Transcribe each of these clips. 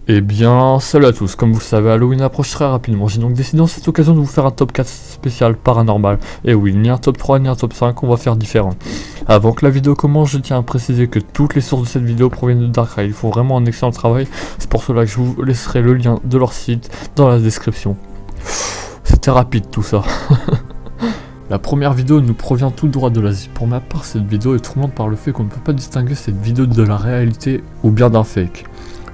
Eh bien, salut à tous, comme vous le savez, Halloween approche très rapidement, j'ai donc décidé en cette occasion de vous faire un top 4 spécial paranormal. Et oui, ni un top 3 ni un top 5, on va faire différent. Avant que la vidéo commence, je tiens à préciser que toutes les sources de cette vidéo proviennent de Dark Ride, ils font vraiment un excellent travail, c'est pour cela que je vous laisserai le lien de leur site dans la description. C'était rapide tout ça. La première vidéo nous provient tout droit de l'Asie. Pour ma part, cette vidéo est troublante par le fait qu'on ne peut pas distinguer cette vidéo de la réalité ou bien d'un fake.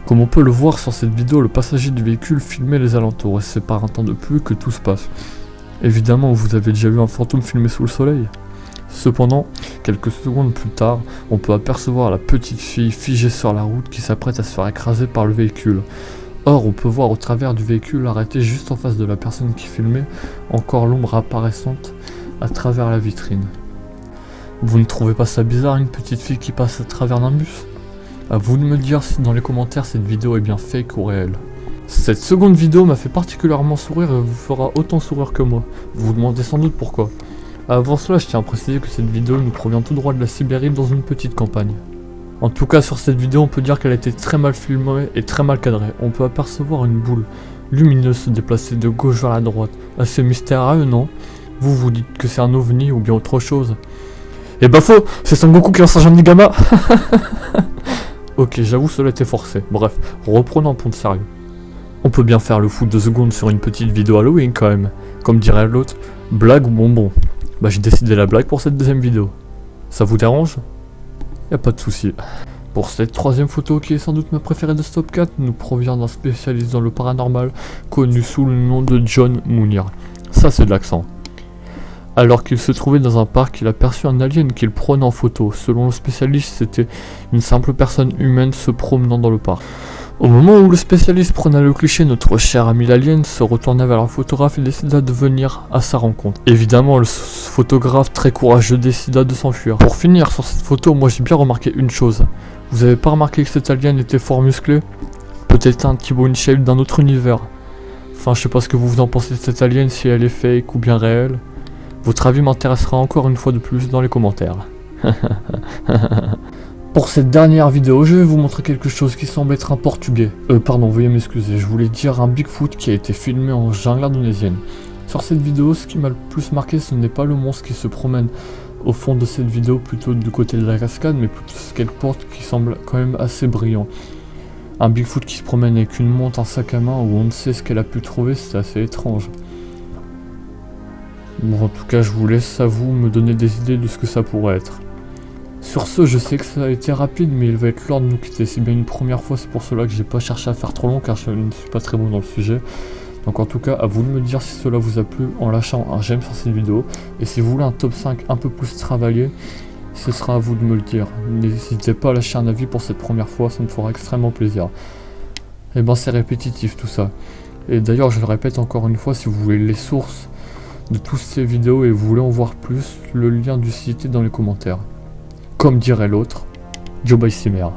Comme on peut le voir sur cette vidéo, le passager du véhicule filmait les alentours et c'est par un temps de pluie que tout se passe. Évidemment, vous avez déjà vu un fantôme filmé sous le soleil. Cependant, quelques secondes plus tard, on peut apercevoir la petite fille figée sur la route qui s'apprête à se faire écraser par le véhicule. Or, on peut voir au travers du véhicule arrêté juste en face de la personne qui filmait, encore l'ombre apparaissante à travers la vitrine. Vous ne trouvez pas ça bizarre, une petite fille qui passe à travers d'un bus ? A vous de me dire si dans les commentaires cette vidéo est bien fake ou réelle. Cette seconde vidéo m'a fait particulièrement sourire et vous fera autant sourire que moi. Vous vous demandez sans doute pourquoi. Avant cela, je tiens à préciser que cette vidéo nous provient tout droit de la Sibérie dans une petite campagne. En tout cas sur cette vidéo on peut dire qu'elle a été très mal filmée et très mal cadrée. On peut apercevoir une boule lumineuse se déplacer de gauche vers la droite. Assez mystérieux, non? Vous vous dites que c'est un ovni ou bien autre chose? Eh bah faux, c'est Son Goku qui lance un Jeanne Gamma. Ok, j'avoue cela était forcé. Bref, reprenons un point de sérieux. On peut bien faire le fou 2 secondes sur une petite vidéo Halloween quand même. Comme dirait l'autre, blague ou bonbon. Bah j'ai décidé la blague pour cette deuxième vidéo. Ça vous dérange? Y'a pas de souci. Pour cette troisième photo qui est sans doute ma préférée de ce top 4, nous provient d'un spécialiste dans le paranormal connu sous le nom de John Mounir. Ça c'est de l'accent. Alors qu'il se trouvait dans un parc, il aperçut un alien qu'il prenait en photo. Selon le spécialiste, c'était une simple personne humaine se promenant dans le parc. Au moment où le spécialiste prenait le cliché, notre cher ami l'alien se retourna vers le photographe et décida de venir à sa rencontre. Évidemment, le photographe très courageux décida de s'enfuir. Pour finir sur cette photo, moi j'ai bien remarqué une chose. Vous avez pas remarqué que cet alien était fort musclé? Peut-être un Thibaut InShape d'un autre univers. Enfin, je sais pas ce que vous en pensez de cette alien, si elle est fake ou bien réelle. Votre avis m'intéressera encore une fois de plus dans les commentaires. Pour cette dernière vidéo, je vais vous montrer quelque chose qui semble être un portugais. Pardon, veuillez m'excuser, je voulais dire un Bigfoot qui a été filmé en jungle indonésienne. Sur cette vidéo, ce qui m'a le plus marqué, ce n'est pas le monstre qui se promène au fond de cette vidéo, plutôt du côté de la cascade, mais plutôt ce qu'elle porte qui semble quand même assez brillant. Un Bigfoot qui se promène avec une montre, un sac à main, où on ne sait ce qu'elle a pu trouver, c'est assez étrange. Bon, en tout cas, je vous laisse à vous me donner des idées de ce que ça pourrait être. Sur ce, je sais que ça a été rapide, mais il va être l'heure de nous quitter. C'est bien une première fois, c'est pour cela que j'ai pas cherché à faire trop long, car je ne suis pas très bon dans le sujet. Donc en tout cas, à vous de me dire si cela vous a plu en lâchant un j'aime sur cette vidéo. Et si vous voulez un top 5 un peu plus travaillé, ce sera à vous de me le dire. N'hésitez pas à lâcher un avis pour cette première fois, ça me fera extrêmement plaisir. Et ben c'est répétitif tout ça. Et d'ailleurs, je le répète encore une fois, si vous voulez les sources de toutes ces vidéos et vous voulez en voir plus, le lien du site est dans les commentaires. Comme dirait l'autre, Joe by Simmer.